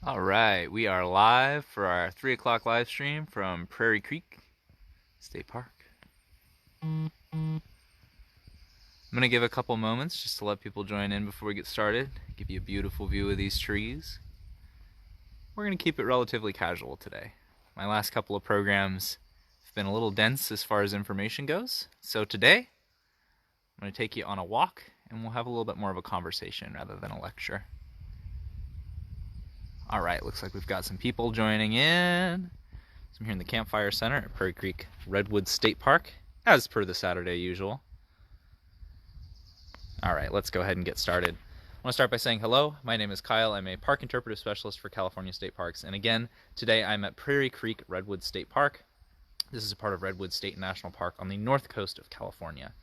All right, we are live for our 3 o'clock live stream from Prairie Creek State Park. I'm going to give a couple moments just to let people join in before we get started, give you a beautiful view of these trees. We're going to keep it relatively casual today. My last couple of programs have been a little dense as far as information goes, so today I'm going to take you on a walk and we'll have a little bit more of a conversation rather than a lecture. All right, looks like we've got some people joining in. So I'm here in the Campfire Center at Prairie Creek Redwood State Park, as per the Saturday usual. All right, let's go ahead and get started. I want to start by saying hello. My name is Kyle. I'm a park interpretive specialist for California State Parks. And again, today I'm at Prairie Creek Redwood State Park. This is a part of Redwood State National Park on the north coast of California.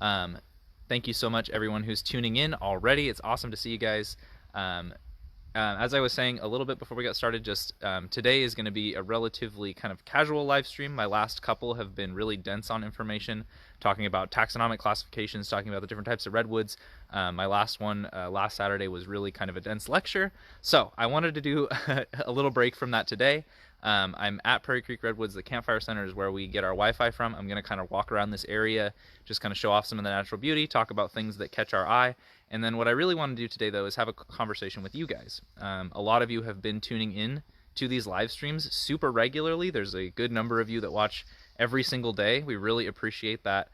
Thank you so much, everyone who's tuning in already. It's awesome to see you guys. As I was saying a little bit before we got started, just today is going to be a relatively kind of casual live stream. My last couple have been really dense on information, talking about taxonomic classifications, talking about the different types of redwoods. My last one last Saturday was really kind of a dense lecture. So I wanted to do a little break from that today. I'm at Prairie Creek Redwoods. The Campfire Center is where we get our Wi-Fi from. I'm going to kind of walk around this area, just kind of show off some of the natural beauty, talk about things that catch our eye. And then what I really want to do today, though, is have a conversation with you guys. A lot of you have been tuning in to these live streams super regularly. There's a good number of you that watch every single day. We really appreciate that.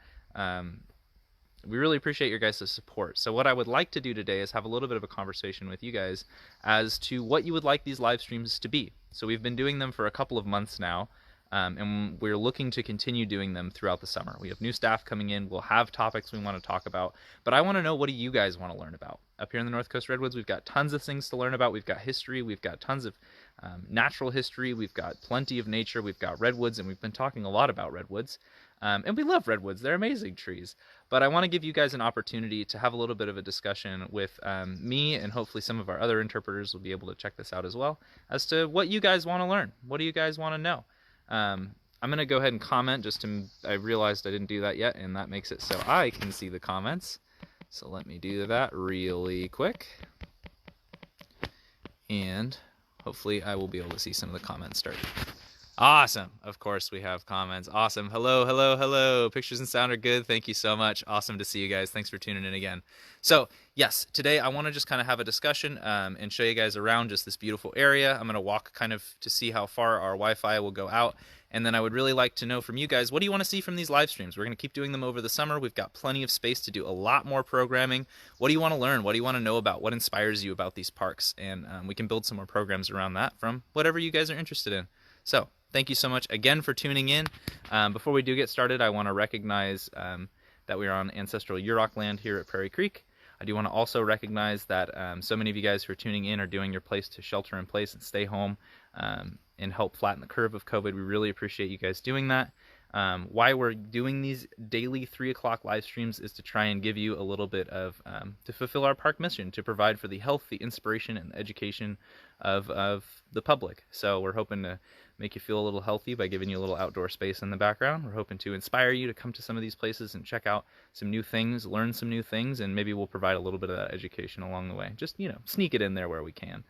We really appreciate your guys' support. So what I would like to do today is have a little bit of a conversation with you guys as to what you would like these live streams to be. So we've been doing them for a couple of months now, and we're looking to continue doing them throughout the summer. We have new staff coming in. We'll have topics we want to talk about, but I want to know, what do you guys want to learn about? Up here in the North Coast Redwoods, we've got tons of things to learn about. We've got history. We've got tons of natural history. We've got plenty of nature. We've got redwoods, and we've been talking a lot about redwoods. And we love redwoods. They're amazing trees. But I want to give you guys an opportunity to have a little bit of a discussion with me, and hopefully some of our other interpreters will be able to check this out as well, as to what you guys want to learn. What do you guys want to know? I'm going to go ahead and comment. I realized I didn't do that yet, and that makes it so I can see the comments. So let me do that really quick. And hopefully I will be able to see some of the comments start. Awesome. Of course we have comments. Awesome. Hello, hello, hello. Pictures and sound are good. Thank you so much. Awesome to see you guys. Thanks for tuning in again. So yes, today I want to just kind of have a discussion and show you guys around just this beautiful area. I'm going to walk kind of to see how far our Wi-Fi will go out. And then I would really like to know from you guys, what do you want to see from these live streams? We're going to keep doing them over the summer. We've got plenty of space to do a lot more programming. What do you want to learn? What do you want to know about? What inspires you about these parks? And we can build some more programs around that from whatever you guys are interested in. So thank you so much again for tuning in. Before we do get started, I want to recognize that we are on ancestral Yurok land here at Prairie Creek. I do want to also recognize that so many of you guys who are tuning in are doing your place to shelter in place and stay home and help flatten the curve of COVID. We really appreciate you guys doing that. Why we're doing these daily 3 o'clock live streams is to try and give you a little bit of, to fulfill our park mission, to provide for the health, the inspiration, and the education of the public. So we're hoping to make you feel a little healthy by giving you a little outdoor space in the background. We're hoping to inspire you to come to some of these places and check out some new things, learn some new things, and maybe we'll provide a little bit of that education along the way. Just, sneak it in there where we can.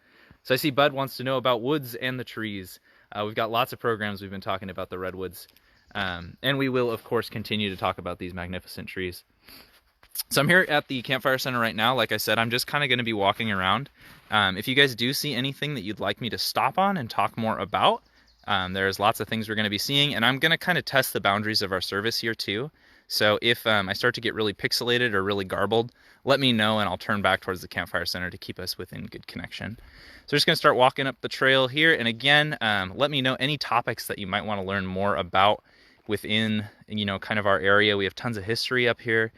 So I see Bud wants to know about woods and the trees. We've got lots of programs. We've been talking about the redwoods. And we will, of course, continue to talk about these magnificent trees. So I'm here at the Campfire Center right now. Like I said, I'm just kind of going to be walking around. If you guys do see anything that you'd like me to stop on and talk more about, there's lots of things we're going to be seeing. And I'm going to kind of test the boundaries of our service here too. So if I start to get really pixelated or really garbled, let me know and I'll turn back towards the Campfire Center to keep us within good connection. So we're just going to start walking up the trail here. And again, let me know any topics that you might want to learn more about within, kind of our area. We have tons of history up here.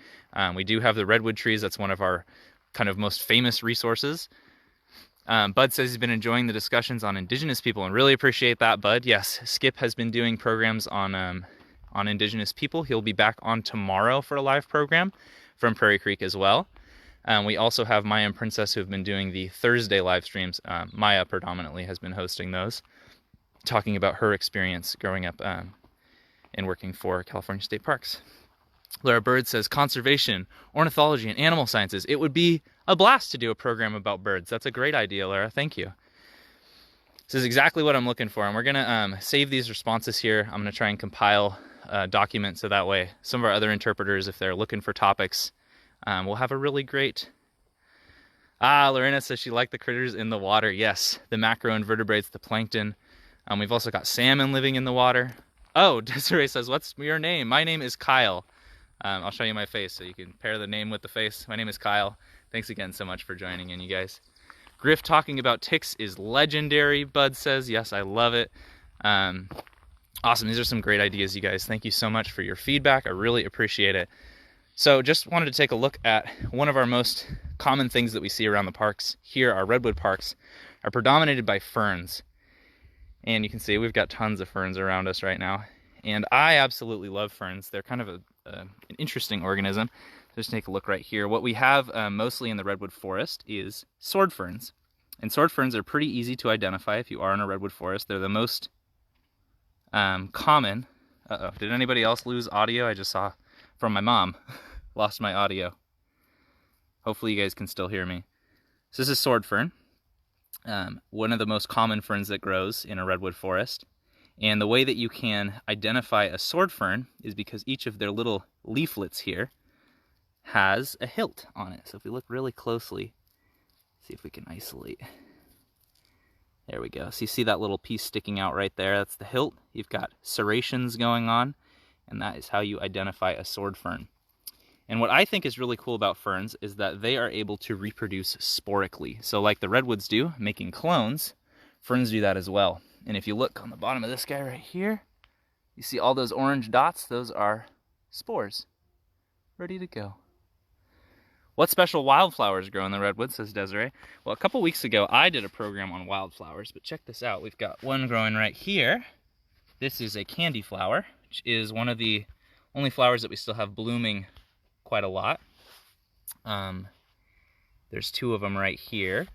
We do have the redwood trees. That's one of our kind of most famous resources. Bud says he's been enjoying the discussions on Indigenous people, and really appreciate that, Bud. Yes, Skip has been doing programs on Indigenous people. He'll be back on tomorrow for a live program from Prairie Creek as well. We also have Maiya and Princess, who have been doing the Thursday live streams. Maiya predominantly has been hosting those, talking about her experience growing up and working for California State Parks. Laura Bird says, conservation, ornithology, and animal sciences. It would be a blast to do a program about birds. That's a great idea, Laura. Thank you. This is exactly what I'm looking for, and we're gonna save these responses here. I'm gonna try and compile a document so that way some of our other interpreters, if they're looking for topics, we'll have a really great... Lorena says she liked the critters in the water. Yes, the macroinvertebrates, the plankton. We've also got salmon living in the water. Oh, Desiree says, what's your name? My name is Kyle. I'll show you my face so you can pair the name with the face. My name is Kyle. Thanks again so much for joining in, you guys. Griff talking about ticks is legendary, Bud says. Yes, I love it. Awesome. These are some great ideas, you guys. Thank you so much for your feedback. I really appreciate it. So just wanted to take a look at one of our most common things that we see around the parks. Here, our redwood parks are predominated by ferns. And you can see we've got tons of ferns around us right now. And I absolutely love ferns. They're kind of an interesting organism. Just take a look right here. What we have mostly in the redwood forest is sword ferns. And sword ferns are pretty easy to identify if you are in a redwood forest. They're the most common. Uh-oh, did anybody else lose audio? I just saw from my mom. Lost my audio. Hopefully you guys can still hear me. So this is sword fern. One of the most common ferns that grows in a redwood forest. And the way that you can identify a sword fern is because each of their little leaflets here has a hilt on it. So if we look really closely, see if we can isolate. There we go. So you see that little piece sticking out right there? That's the hilt. You've got serrations going on, and that is how you identify a sword fern. And what I think is really cool about ferns is that they are able to reproduce sporically. So like the redwoods do, making clones, ferns do that as well. And if you look on the bottom of this guy right here, you see all those orange dots? Those are spores, ready to go. What special wildflowers grow in the redwoods, says Desiree? Well, a couple weeks ago, I did a program on wildflowers, but check this out. We've got one growing right here. This is a candy flower, which is one of the only flowers that we still have blooming quite a lot. There's two of them right here.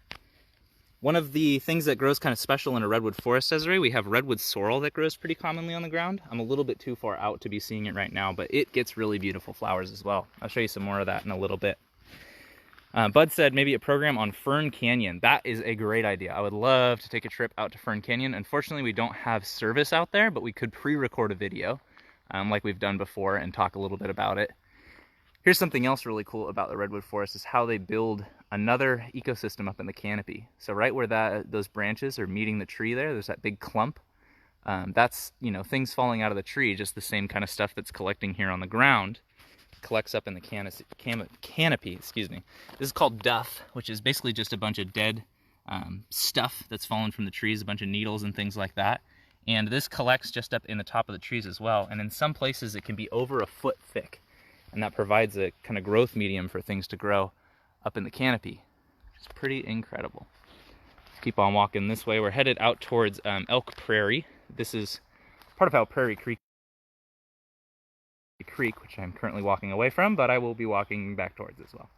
One of the things that grows kind of special in a redwood forest, Desiree, we have redwood sorrel that grows pretty commonly on the ground. I'm a little bit too far out to be seeing it right now, but it gets really beautiful flowers as well. I'll show you some more of that in a little bit. Bud said maybe a program on Fern Canyon. That is a great idea. I would love to take a trip out to Fern Canyon. Unfortunately, we don't have service out there, but we could pre-record a video like we've done before and talk a little bit about it. Here's something else really cool about the redwood forest is how they build another ecosystem up in the canopy. So right where those branches are meeting the tree there's that big clump. That's, you know, things falling out of the tree, just the same kind of stuff that's collecting here on the ground. Collects up in the canopy, excuse me. This is called duff, which is basically just a bunch of dead stuff that's fallen from the trees, a bunch of needles and things like that. And this collects just up in the top of the trees as well. And in some places it can be over a foot thick. And that provides a kind of growth medium for things to grow up in the canopy. It's pretty incredible. Let's keep on walking this way. We're headed out towards Elk Prairie. This is part of how Prairie Creek, which I'm currently walking away from, but I will be walking back towards as well.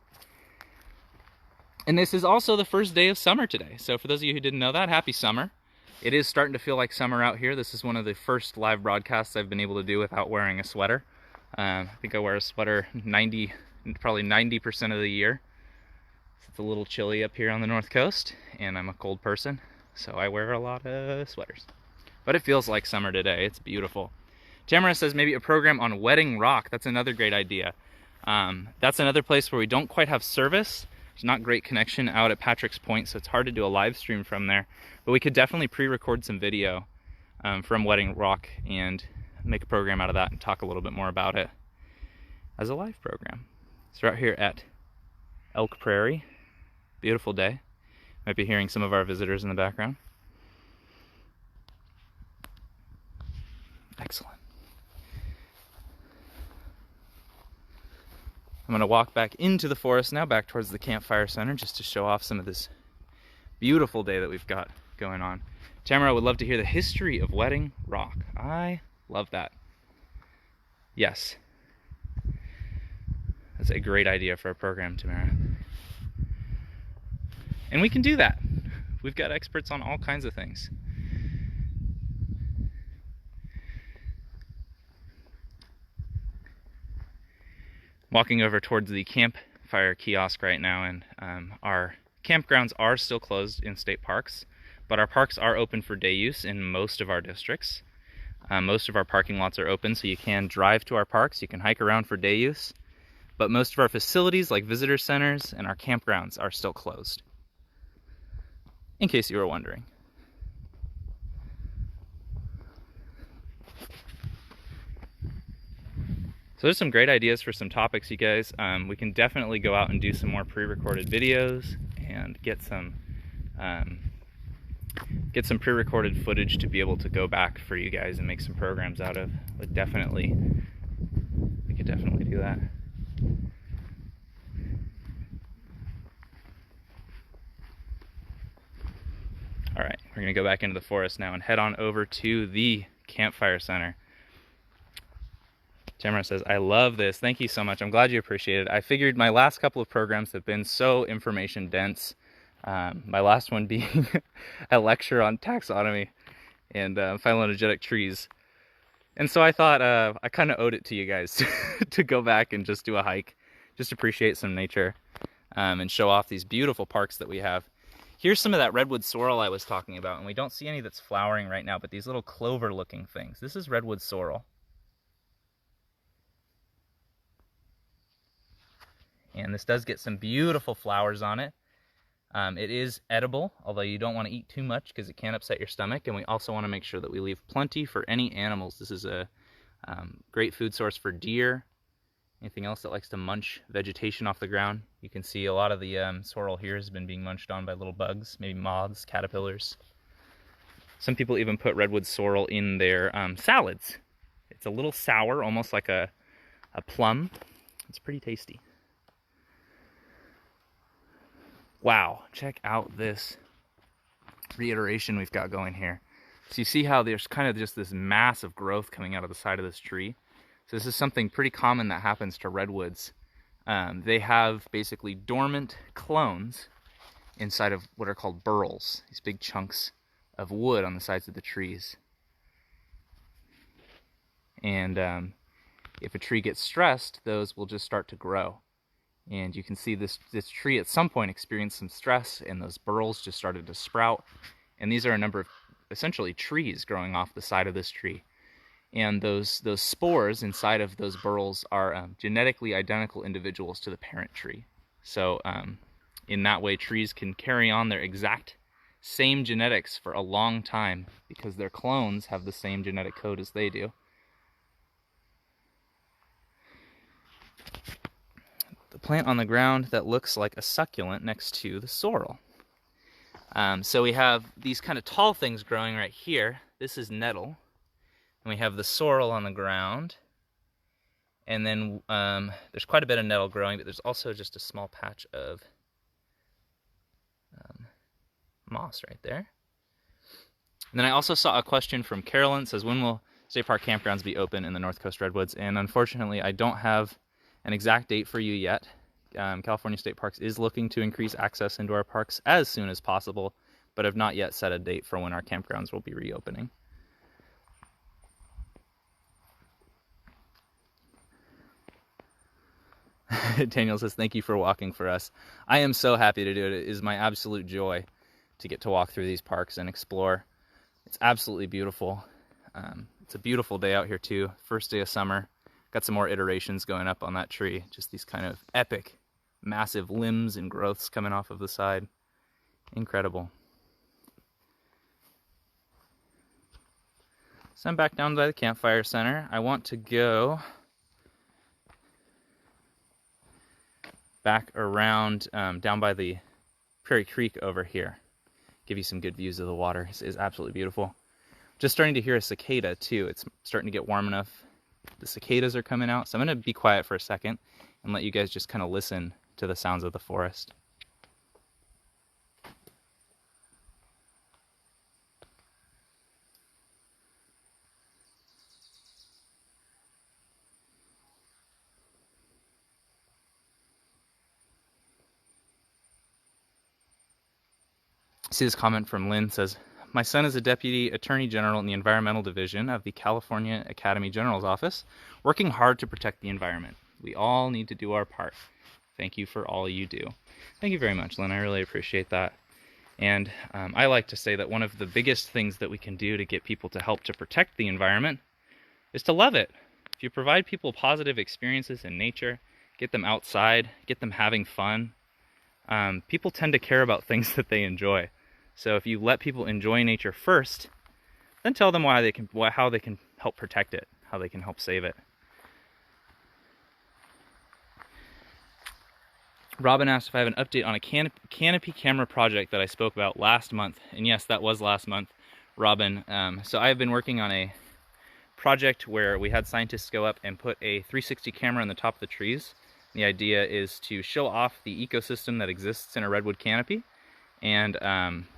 And this is also the first day of summer today. So for those of you who didn't know that, happy summer. It is starting to feel like summer out here. This is one of the first live broadcasts I've been able to do without wearing a sweater. I think I wear a sweater probably 90% of the year. It's a little chilly up here on the North Coast, and I'm a cold person, so I wear a lot of sweaters. But it feels like summer today. It's beautiful. Tamara says maybe a program on Wedding Rock. That's another great idea. That's another place where we don't quite have service. There's not great connection out at Patrick's Point, so it's hard to do a live stream from there. But we could definitely pre-record some video from Wedding Rock and make a program out of that and talk a little bit more about it as a live program. So we're out here at Elk Prairie. Beautiful day. Might be hearing some of our visitors in the background. Excellent. I'm going to walk back into the forest now, back towards the Campfire Center, just to show off some of this beautiful day that we've got going on. Tamara would love to hear the history of Wedding Rock. I love that. Yes. That's a great idea for a program, Tamara. And we can do that. We've got experts on all kinds of things. Walking over towards the campfire kiosk right now, and our campgrounds are still closed in state parks, but our parks are open for day use in most of our districts. Most of our parking lots are open, so you can drive to our parks, you can hike around for day use, but most of our facilities, like visitor centers and our campgrounds, are still closed, in case you were wondering. So there's some great ideas for some topics, you guys. We can definitely go out and do some more pre-recorded videos and get some pre-recorded footage to be able to go back for you guys and make some programs out of. We could definitely do that. All right, we're gonna go back into the forest now and head on over to the Campfire Center. Tamara says, I love this. Thank you so much. I'm glad you appreciate it. I figured my last couple of programs have been so information dense. My last one being a lecture on taxonomy and phylogenetic trees. And so I thought I kind of owed it to you guys to go back and just do a hike, just appreciate some nature and show off these beautiful parks that we have. Here's some of that Redwood Sorrel I was talking about, and we don't see any that's flowering right now, but these little clover looking things. This is Redwood Sorrel. And this does get some beautiful flowers on it. It is edible, although you don't want to eat too much because it can upset your stomach. And we also want to make sure that we leave plenty for any animals. This is a great food source for deer, anything else that likes to munch vegetation off the ground. You can see a lot of the sorrel here has been being munched on by little bugs, maybe moths, caterpillars. Some people even put redwood sorrel in their salads. It's a little sour, almost like a plum. It's pretty tasty. Wow, check out this reiteration we've got going here. So you see how there's kind of just this massive growth coming out of the side of this tree. So this is something pretty common that happens to redwoods. They have basically dormant clones inside of what are called burls, these big chunks of wood on the sides of the trees. And if a tree gets stressed, those will just start to grow. And you can see this tree at some point experienced some stress, and those burls just started to sprout. And these are a number of essentially trees growing off the side of this tree. And those spores inside of those burls are genetically identical individuals to the parent tree. So in that way, trees can carry on their exact same genetics for a long time because their clones have the same genetic code as they do. The plant on the ground that looks like a succulent next to the sorrel. So we have these kind of tall things growing right here. This is nettle. And we have the sorrel on the ground. And then there's quite a bit of nettle growing, but there's also just a small patch of moss right there. And then I also saw a question from Carolyn. It says, when will state park campgrounds be open in the North Coast Redwoods? And unfortunately, I don't have an exact date for you yet. California State Parks is looking to increase access into our parks as soon as possible, but have not yet set a date for when our campgrounds will be reopening. Daniel says, thank you for walking for us. I am so happy to do it. It is my absolute joy to get to walk through these parks and explore. It's absolutely beautiful. It's a beautiful day out here too. First day of summer. Got some more iterations going up on that tree. Just these kind of epic, massive limbs and growths coming off of the side. Incredible. So I'm back down by the Campfire Center. I want to go back around down by the Prairie Creek over here. Give you some good views of the water. It is absolutely beautiful. Just starting to hear a cicada too. It's starting to get warm enough. The cicadas are coming out, so I'm going to be quiet for a second and let you guys just kind of listen to the sounds of the forest. See this comment from Lynn, says, my son is a Deputy Attorney General in the Environmental Division of the California Academy General's Office, working hard to protect the environment. We all need to do our part. Thank you for all you do. Thank you very much, Lynn. I really appreciate that. And I like to say that one of the biggest things that we can do to get people to help to protect the environment is to love it. If you provide people positive experiences in nature, get them outside, get them having fun, people tend to care about things that they enjoy. So if you let people enjoy nature first, then tell them how they can help protect it, how they can help save it. Robin asked if I have an update on a canopy camera project that I spoke about last month. And yes, that was last month, Robin. So I have been working on a project where we had scientists go up and put a 360 camera on the top of the trees. The idea is to show off the ecosystem that exists in a redwood canopy. And the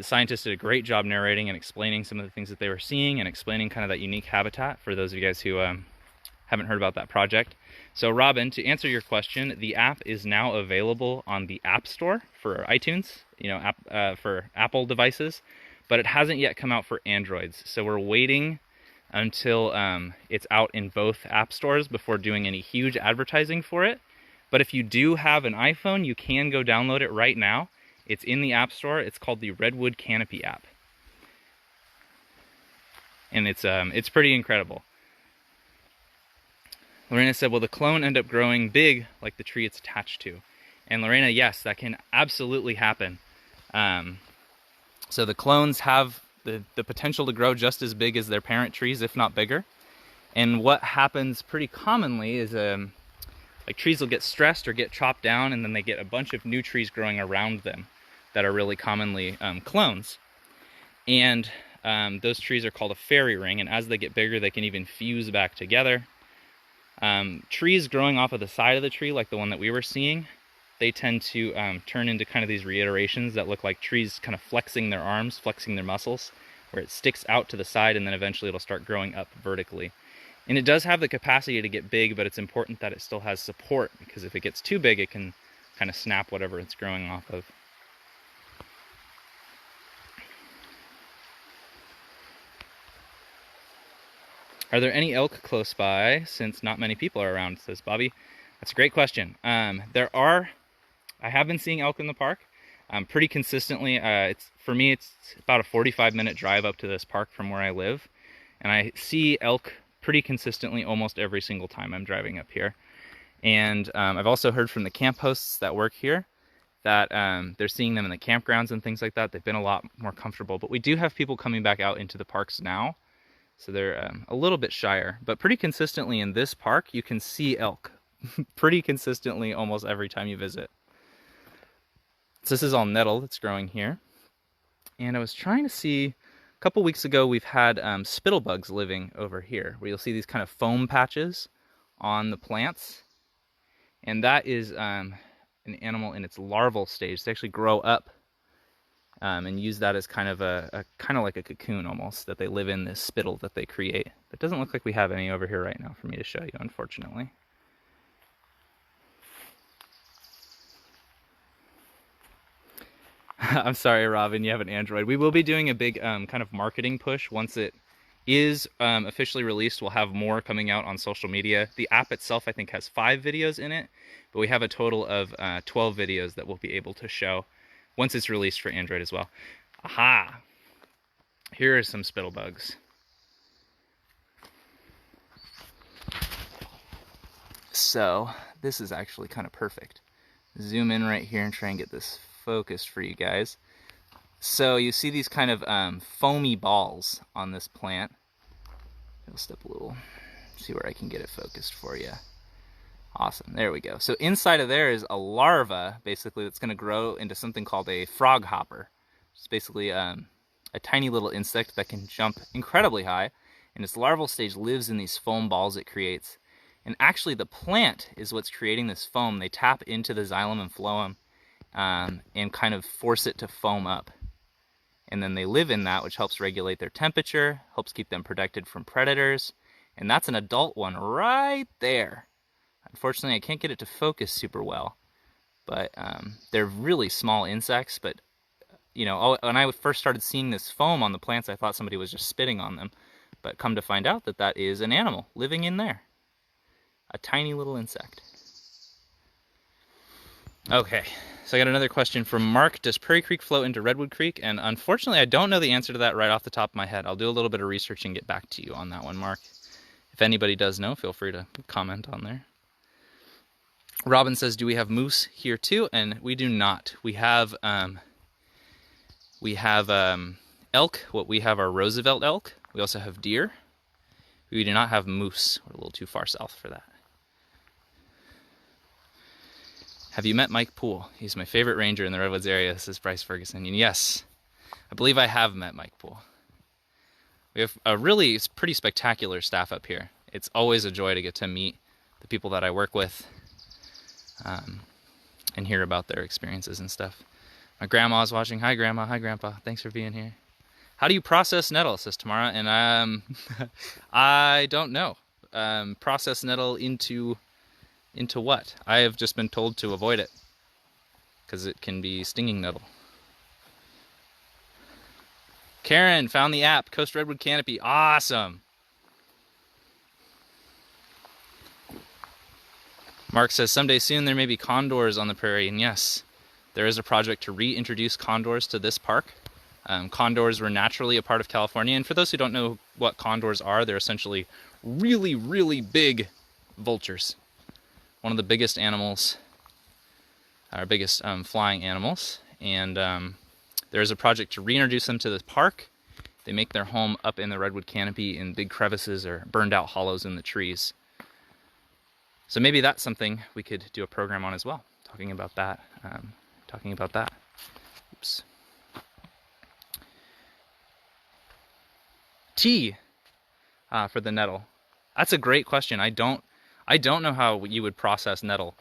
scientists did a great job narrating and explaining some of the things that they were seeing and explaining kind of that unique habitat for those of you guys who haven't heard about that project. So Robin, to answer your question, the app is now available on the App Store for iTunes, for Apple devices, but it hasn't yet come out for Androids. So we're waiting until it's out in both app stores before doing any huge advertising for it. But if you do have an iPhone, you can go download it right now. It's in the App Store. It's called the Redwood Canopy App. And it's pretty incredible. Lorena said, will the clone end up growing big like the tree it's attached to? And Lorena, yes, that can absolutely happen. So the clones have the potential to grow just as big as their parent trees, if not bigger. And what happens pretty commonly is like trees will get stressed or get chopped down, and then they get a bunch of new trees growing around them that are really commonly clones. And those trees are called a fairy ring, and as they get bigger, they can even fuse back together. Trees growing off of the side of the tree, like the one that we were seeing, they tend to turn into kind of these reiterations that look like trees kind of flexing their arms, flexing their muscles, where it sticks out to the side and then eventually it'll start growing up vertically. And it does have the capacity to get big, but it's important that it still has support, because if it gets too big, it can kind of snap whatever it's growing off of. Are there any elk close by, since not many people are around, says Bobby? That's a great question. I have been seeing elk in the park pretty consistently. For me, it's about a 45-minute drive up to this park from where I live. And I see elk pretty consistently almost every single time I'm driving up here. And I've also heard from the camp hosts that work here that they're seeing them in the campgrounds and things like that. They've been a lot more comfortable. But we do have people coming back out into the parks now. So they're a little bit shyer. But pretty consistently in this park, you can see elk. Pretty consistently almost every time you visit. So this is all nettle that's growing here. And I was trying to see, a couple weeks ago we've had spittlebugs living over here, where you'll see these kind of foam patches on the plants. And that is an animal in its larval stage. They actually grow up and use that as kind of like a cocoon almost, that they live in this spittle that they create. It doesn't look like we have any over here right now for me to show you, unfortunately. I'm sorry, Robin, you have an Android. We will be doing a big kind of marketing push. Once it is officially released, we'll have more coming out on social media. The app itself, I think, has 5 videos in it, but we have a total of 12 videos that we'll be able to show once it's released for Android as well. Aha! Here are some spittlebugs. So, this is actually kind of perfect. Zoom in right here and try and get this focused for you guys. So you see these kind of foamy balls on this plant. I'll step a little, see where I can get it focused for you. Awesome, there we go. So inside of there is a larva, basically, that's going to grow into something called a frog hopper. It's basically a tiny little insect that can jump incredibly high, and its larval stage lives in these foam balls it creates. And actually the plant is what's creating this foam. They tap into the xylem and phloem and kind of force it to foam up. And then they live in that, which helps regulate their temperature, helps keep them protected from predators. And that's an adult one right there. Unfortunately, I can't get it to focus super well. But they're really small insects. But, you know, when I first started seeing this foam on the plants, I thought somebody was just spitting on them. But come to find out that that is an animal living in there. A tiny little insect. Okay, So I got another question from Mark. Does Prairie Creek flow into Redwood Creek? And unfortunately, I don't know the answer to that right off the top of my head. I'll do a little bit of research and get back to you on that one, Mark. If anybody does know, feel free to comment on there. Robin says, do we have moose here too? And we do not. We have elk. What we have are Roosevelt elk. We also have deer. We do not have moose. We're a little too far south for that. Have you met Mike Poole? He's my favorite ranger in the Redwoods area, says Bryce Ferguson. And yes, I believe I have met Mike Poole. We have a really pretty spectacular staff up here. It's always a joy to get to meet the people that I work with and hear about their experiences and stuff. My grandma's watching. Hi, Grandma. Hi, Grandpa. Thanks for being here. How do you process nettle, says Tamara? And I don't know. Process nettle into what? I have just been told to avoid it because it can be stinging nettle. Karen found the app, Coast Redwood Canopy. Awesome. Mark says, someday soon there may be condors on the prairie. And yes, there is a project to reintroduce condors to this park. Condors were naturally a part of California. And for those who don't know what condors are, they're essentially really, really big vultures. One of the biggest animals, our biggest flying animals. And there is a project to reintroduce them to the park. They make their home up in the Redwood Canopy in big crevices or burned out hollows in the trees. So maybe that's something we could do a program on as well, talking about that. Oops. Tea for the nettle. That's a great question. I don't know how you would process nettle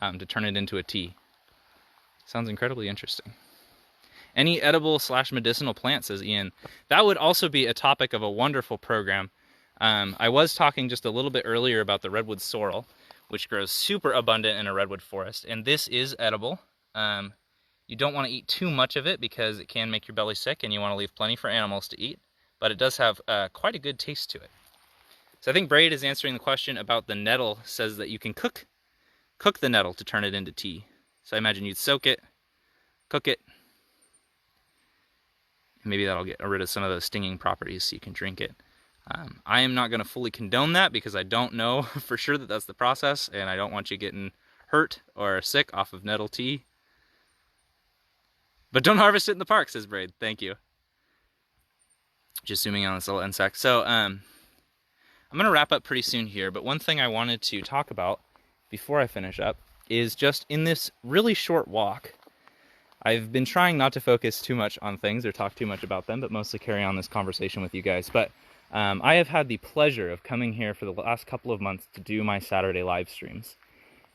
to turn it into a tea. Sounds incredibly interesting. Any edible / medicinal plant, says Ian. That would also be a topic of a wonderful program. I was talking just a little bit earlier about the Redwood Sorrel, which grows super abundant in a redwood forest, and this is edible. You don't want to eat too much of it because it can make your belly sick, and you want to leave plenty for animals to eat, but it does have quite a good taste to it. So I think Braid is answering the question about the nettle, says that you can cook the nettle to turn it into tea. So I imagine you'd soak it, cook it, and maybe that'll get rid of some of those stinging properties so you can drink it. I am not going to fully condone that because I don't know for sure that that's the process, and I don't want you getting hurt or sick off of nettle tea. But don't harvest it in the park, says Braid. Thank you. Just zooming in on this little insect. So I'm going to wrap up pretty soon here, but one thing I wanted to talk about before I finish up is just in this really short walk, I've been trying not to focus too much on things or talk too much about them, but mostly carry on this conversation with you guys. But I have had the pleasure of coming here for the last couple of months to do my Saturday live streams.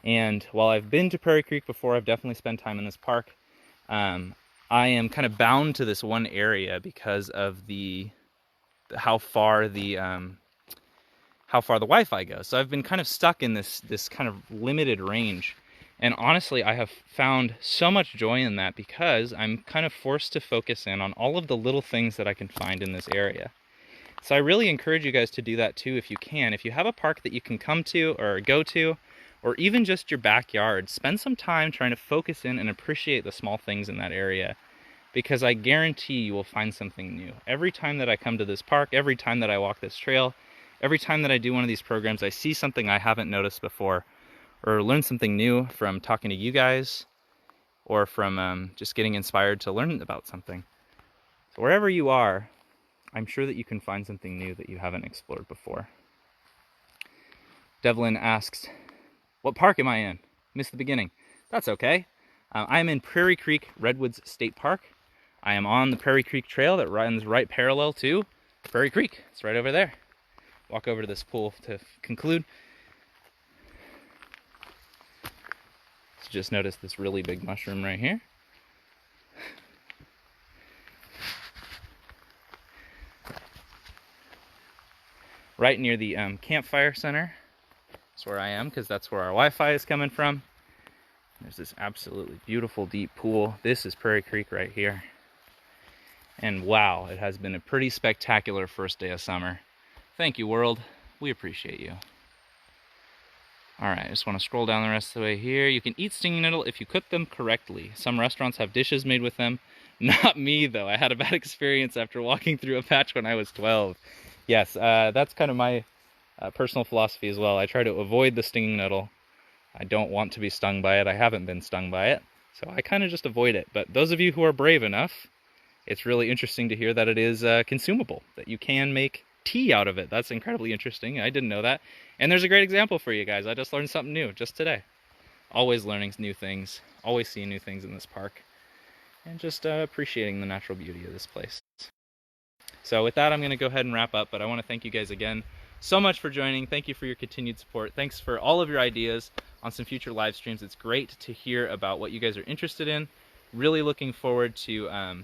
And while I've been to Prairie Creek before, I've definitely spent time in this park. I am kind of bound to this one area because of how far the Wi-Fi goes. So I've been kind of stuck in this kind of limited range. And honestly, I have found so much joy in that because I'm kind of forced to focus in on all of the little things that I can find in this area. So I really encourage you guys to do that too if you can. If you have a park that you can come to or go to, or even just your backyard, spend some time trying to focus in and appreciate the small things in that area, because I guarantee you will find something new. Every time that I come to this park, every time that I walk this trail, every time that I do one of these programs, I see something I haven't noticed before, or learn something new from talking to you guys, or from just getting inspired to learn about something. So wherever you are, I'm sure that you can find something new that you haven't explored before. Devlin asks, what park am I in? Missed the beginning. That's okay. I'm in Prairie Creek Redwoods State Park. I am on the Prairie Creek Trail that runs right parallel to Prairie Creek. It's right over there. Walk over to this pool to conclude. So just notice this really big mushroom right here. Right near the Campfire Center. That's where I am because that's where our Wi-Fi is coming from. There's this absolutely beautiful deep pool. This is Prairie Creek right here. And wow, it has been a pretty spectacular first day of summer. Thank you, world. We appreciate you. All right, I just want to scroll down the rest of the way here. You can eat stinging nettle if you cook them correctly. Some restaurants have dishes made with them. Not me, though. I had a bad experience after walking through a patch when I was 12. Yes, that's kind of my personal philosophy as well. I try to avoid the stinging nettle. I don't want to be stung by it. I haven't been stung by it, so I kind of just avoid it. But those of you who are brave enough, it's really interesting to hear that it is consumable, that you can make tea out of it. That's incredibly interesting. I didn't know that. And there's a great example for you guys. I just learned something new just today. Always learning new things, always seeing new things in this park, and just appreciating the natural beauty of this place. So with that, I'm going to go ahead and wrap up, but I want to thank you guys again so much for joining. Thank you for your continued support. Thanks for all of your ideas on some future live streams. It's great to hear about what you guys are interested in. Really looking forward to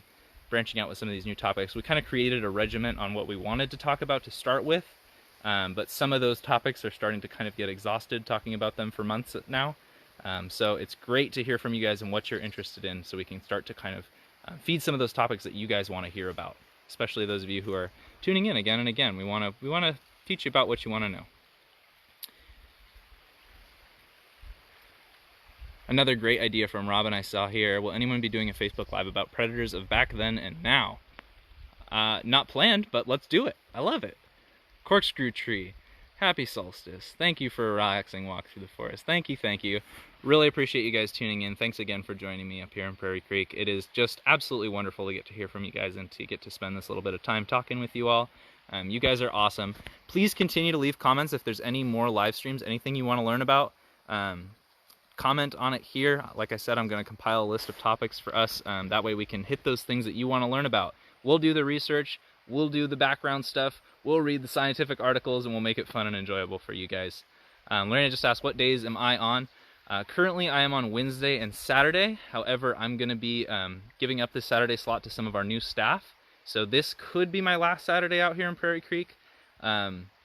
branching out with some of these new topics. We kind of created a regiment on what we wanted to talk about to start with, but some of those topics are starting to kind of get exhausted talking about them for months now. So it's great to hear from you guys and what you're interested in, so we can start to kind of feed some of those topics that you guys want to hear about, especially those of you who are tuning in again and again. We want to teach you about what you want to know. Another great idea from Robin I saw here. Will anyone be doing a Facebook Live about predators of back then and now? Not planned, but let's do it. I love it. Corkscrew tree. Happy solstice. Thank you for a relaxing walk through the forest. Thank you, thank you. Really appreciate you guys tuning in. Thanks again for joining me up here in Prairie Creek. It is just absolutely wonderful to get to hear from you guys and to get to spend this little bit of time talking with you all. You guys are awesome. Please continue to leave comments if there's any more live streams, anything you want to learn about. Comment on it here. Like I said, I'm going to compile a list of topics for us. That way we can hit those things that you want to learn about. We'll do the research. We'll do the background stuff. We'll read the scientific articles, and we'll make it fun and enjoyable for you guys. Lorena just asked, what days am I on? Currently, I am on Wednesday and Saturday. However, I'm going to be giving up this Saturday slot to some of our new staff. So this could be my last Saturday out here in Prairie Creek.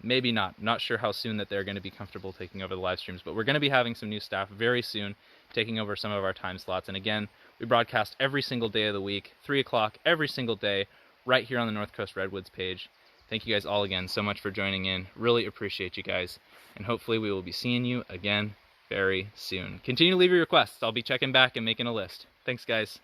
Maybe not. Not sure how soon that they're going to be comfortable taking over the live streams, but we're going to be having some new staff very soon taking over some of our time slots. And again, we broadcast every single day of the week, 3 o'clock every single day, right here on the North Coast Redwoods page. Thank you guys all again so much for joining in. Really appreciate you guys. And hopefully we will be seeing you again very soon. Continue to leave your requests. I'll be checking back and making a list. Thanks, guys.